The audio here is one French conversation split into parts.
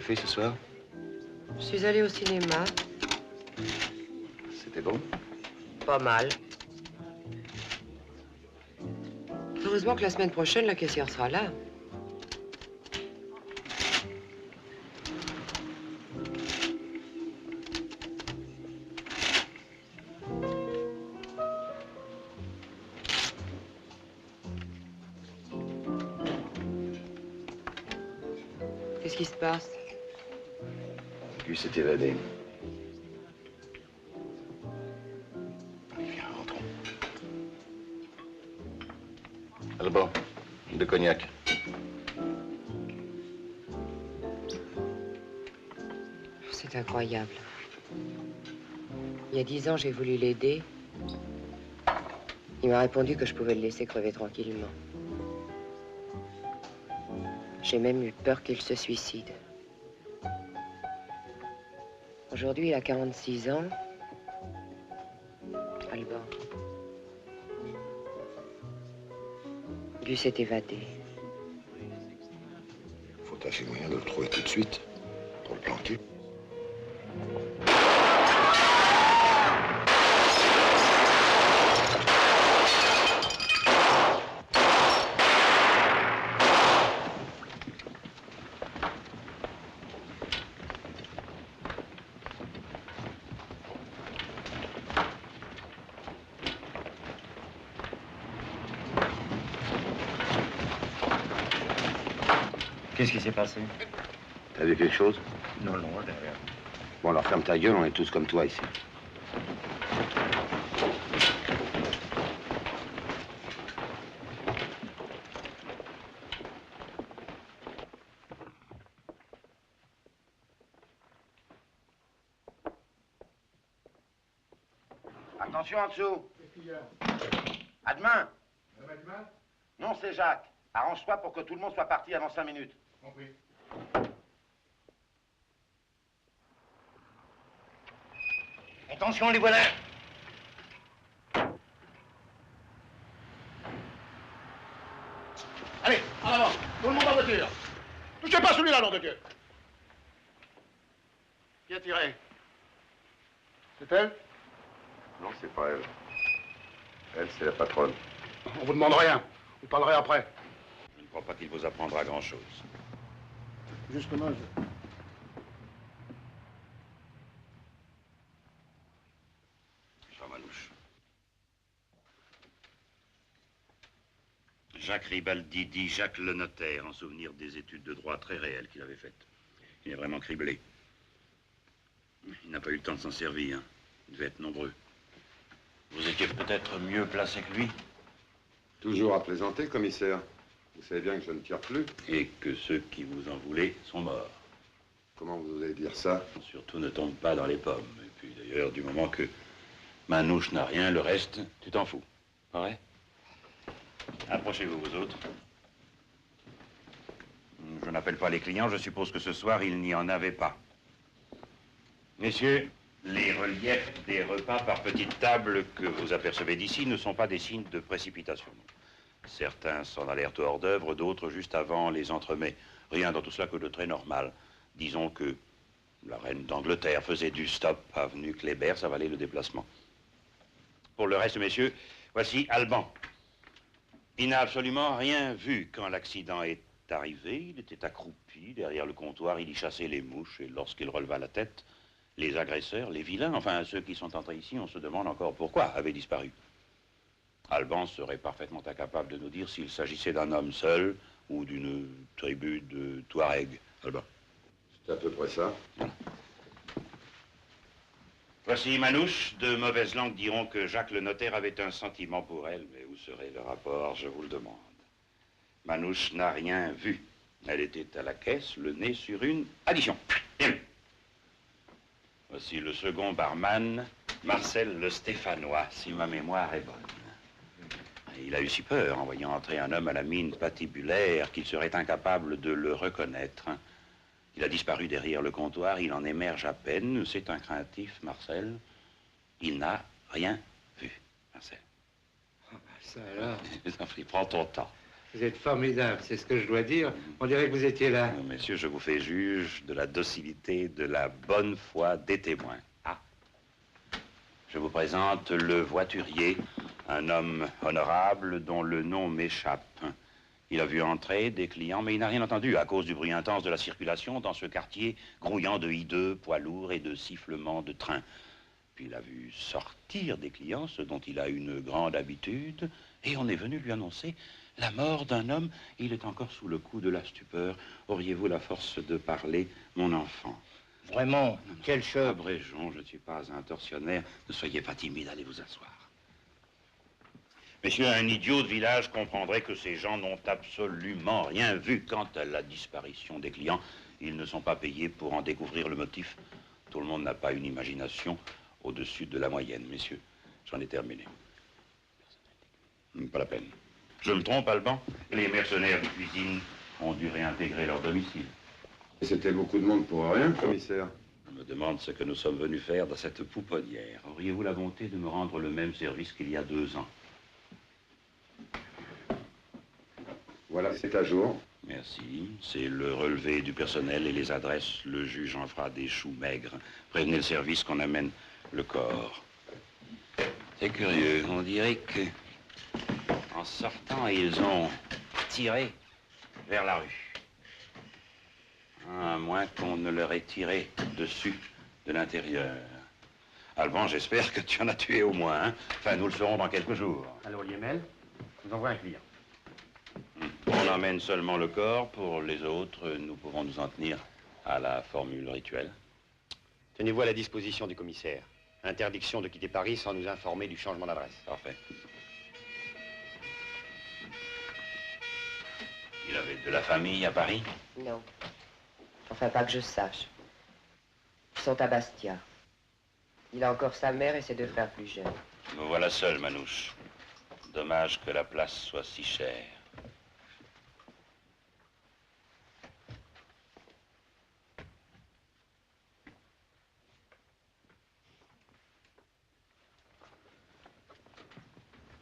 fait ce soir? Je suis allée au cinéma. C'était bon? Pas mal. Heureusement que la semaine prochaine, la caissière sera là. Qu'est-ce qui se passe? Gus s'est évadé. Allez, viens, rentrons. Alban, de cognac. C'est incroyable. Il y a 10 ans, j'ai voulu l'aider. Il m'a répondu que je pouvais le laisser crever tranquillement. J'ai même eu peur qu'il se suicide. Aujourd'hui, il a 46 ans. Alban. Gus s'est évadé. Faut tâcher moyen de le trouver tout de suite pour le planquer. Qu'est-ce qui s'est passé? T'as vu quelque chose? Non, derrière. Bon, alors ferme ta gueule, on est tous comme toi ici. Attention en dessous. Qu'est-ce qu'il y a? À demain. À demain? Non, c'est Jacques. Arrange-toi pour que tout le monde soit parti avant 5 minutes. Compris. Attention, les voilà. Allez, en avant. Tout le monde en voiture. Touchez pas celui-là, nom de Dieu. Qui a tiré? C'est elle? Non, c'est pas elle. Elle, c'est la patronne. On vous demande rien. Vous parlerez après. Je ne crois pas qu'il vous apprendra grand-chose. Justement, Jean Manouche. Jacques Ribaldi dit Jacques le notaire, en souvenir des études de droit très réelles qu'il avait faites. Il est vraiment criblé. Il n'a pas eu le temps de s'en servir. Il devait être nombreux. Vous étiez peut-être mieux placé que lui. Toujours à plaisanter, commissaire. Vous savez bien que je ne tire plus. Et que ceux qui vous en voulaient sont morts. Comment vous allez dire ça? Surtout ne tombe pas dans les pommes. Et puis d'ailleurs, du moment que Manouche n'a rien, le reste, tu t'en fous. Pas vrai? Approchez-vous, vous autres. Je n'appelle pas les clients, je suppose que ce soir, il n'y en avait pas. Messieurs, les reliefs des repas par petites tables que vous apercevez d'ici ne sont pas des signes de précipitation. Certains s'en allèrent au hors d'œuvre, d'autres juste avant les entremets. Rien dans tout cela que de très normal. Disons que la reine d'Angleterre faisait du stop avenue Kléber, ça valait le déplacement. Pour le reste, messieurs, voici Alban. Il n'a absolument rien vu quand l'accident est arrivé. Il était accroupi derrière le comptoir, il y chassait les mouches, et lorsqu'il releva la tête, les agresseurs, les vilains, enfin ceux qui sont entrés ici, on se demande encore pourquoi, avaient disparu. Alban serait parfaitement incapable de nous dire s'il s'agissait d'un homme seul ou d'une tribu de Touaregs. Alban. C'est à peu près ça. Voilà. Voici Manouche. De mauvaises langues diront que Jacques le notaire avait un sentiment pour elle, mais où serait le rapport, je vous le demande. Manouche n'a rien vu. Elle était à la caisse, le nez sur une addition. Bien. Voici le second barman, Marcel le Stéphanois, si ma mémoire est bonne. Il a eu si peur en voyant entrer un homme à la mine patibulaire qu'il serait incapable de le reconnaître. Il a disparu derrière le comptoir, il en émerge à peine. C'est un craintif, Marcel. Il n'a rien vu, Marcel. Oh, bah ça alors. Prends ton temps. Vous êtes formidable, c'est ce que je dois dire. On dirait que vous étiez là. Non, messieurs, je vous fais juge de la docilité, de la bonne foi des témoins. Ah. Je vous présente le voiturier, un homme honorable dont le nom m'échappe. Il a vu entrer des clients, mais il n'a rien entendu à cause du bruit intense de la circulation dans ce quartier grouillant de hideux, poids lourds et de sifflements de train. Puis il a vu sortir des clients, ce dont il a une grande habitude, et on est venu lui annoncer la mort d'un homme. Il est encore sous le coup de la stupeur. Auriez-vous la force de parler, mon enfant? Vraiment, quel choc. Abrégeons, je ne suis pas un tortionnaire. Ne soyez pas timide, allez vous asseoir. Messieurs, un idiot de village comprendrait que ces gens n'ont absolument rien vu. Quant à la disparition des clients, ils ne sont pas payés pour en découvrir le motif. Tout le monde n'a pas une imagination au-dessus de la moyenne, messieurs. J'en ai terminé. Pas la peine. Je me trompe, Alban? Les mercenaires de cuisine ont dû réintégrer leur domicile. Et c'était beaucoup de monde pour rien, commissaire. Je me demande ce que nous sommes venus faire dans cette pouponnière. Auriez-vous la bonté de me rendre le même service qu'il y a 2 ans? Voilà, c'est à jour. Merci. C'est le relevé du personnel et les adresses. Le juge en fera des choux maigres. Prévenez le service qu'on amène le corps. C'est curieux. On dirait que, en sortant, ils ont tiré vers la rue. À moins qu'on ne leur ait tiré dessus de l'intérieur. Alban, j'espère que tu en as tué au moins, hein? Enfin, nous le saurons dans quelques jours. Allô, Liemel, je vous envoie un client. On emmène seulement le corps. Pour les autres, nous pouvons nous en tenir à la formule rituelle. Tenez-vous à la disposition du commissaire. Interdiction de quitter Paris sans nous informer du changement d'adresse. Parfait. Il avait de la famille à Paris? Non. Enfin, pas que je sache. Ils sont à Bastia. Il a encore sa mère et ses 2 frères plus jeunes. Me voilà seul, Manouche. Dommage que la place soit si chère.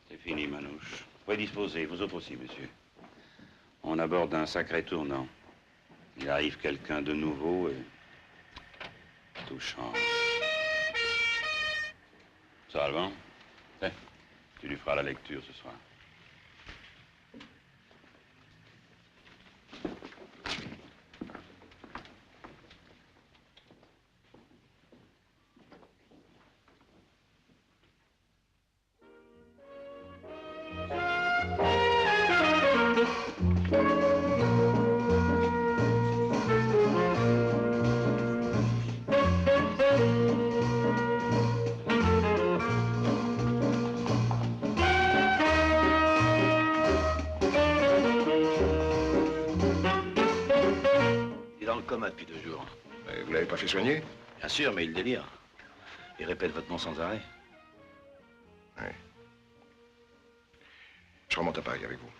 C'est fini, Manouche. Vous pouvez disposer, vous autres aussi, monsieur. On aborde un sacré tournant. Il arrive quelqu'un de nouveau et tout change. Ça, Alban? Tiens, tu lui feras la lecture ce soir. Depuis 2 jours. Mais vous l'avez pas fait soigner? Bien sûr, mais il délire. Il répète votre nom sans arrêt. Oui. Je remonte à Paris avec vous.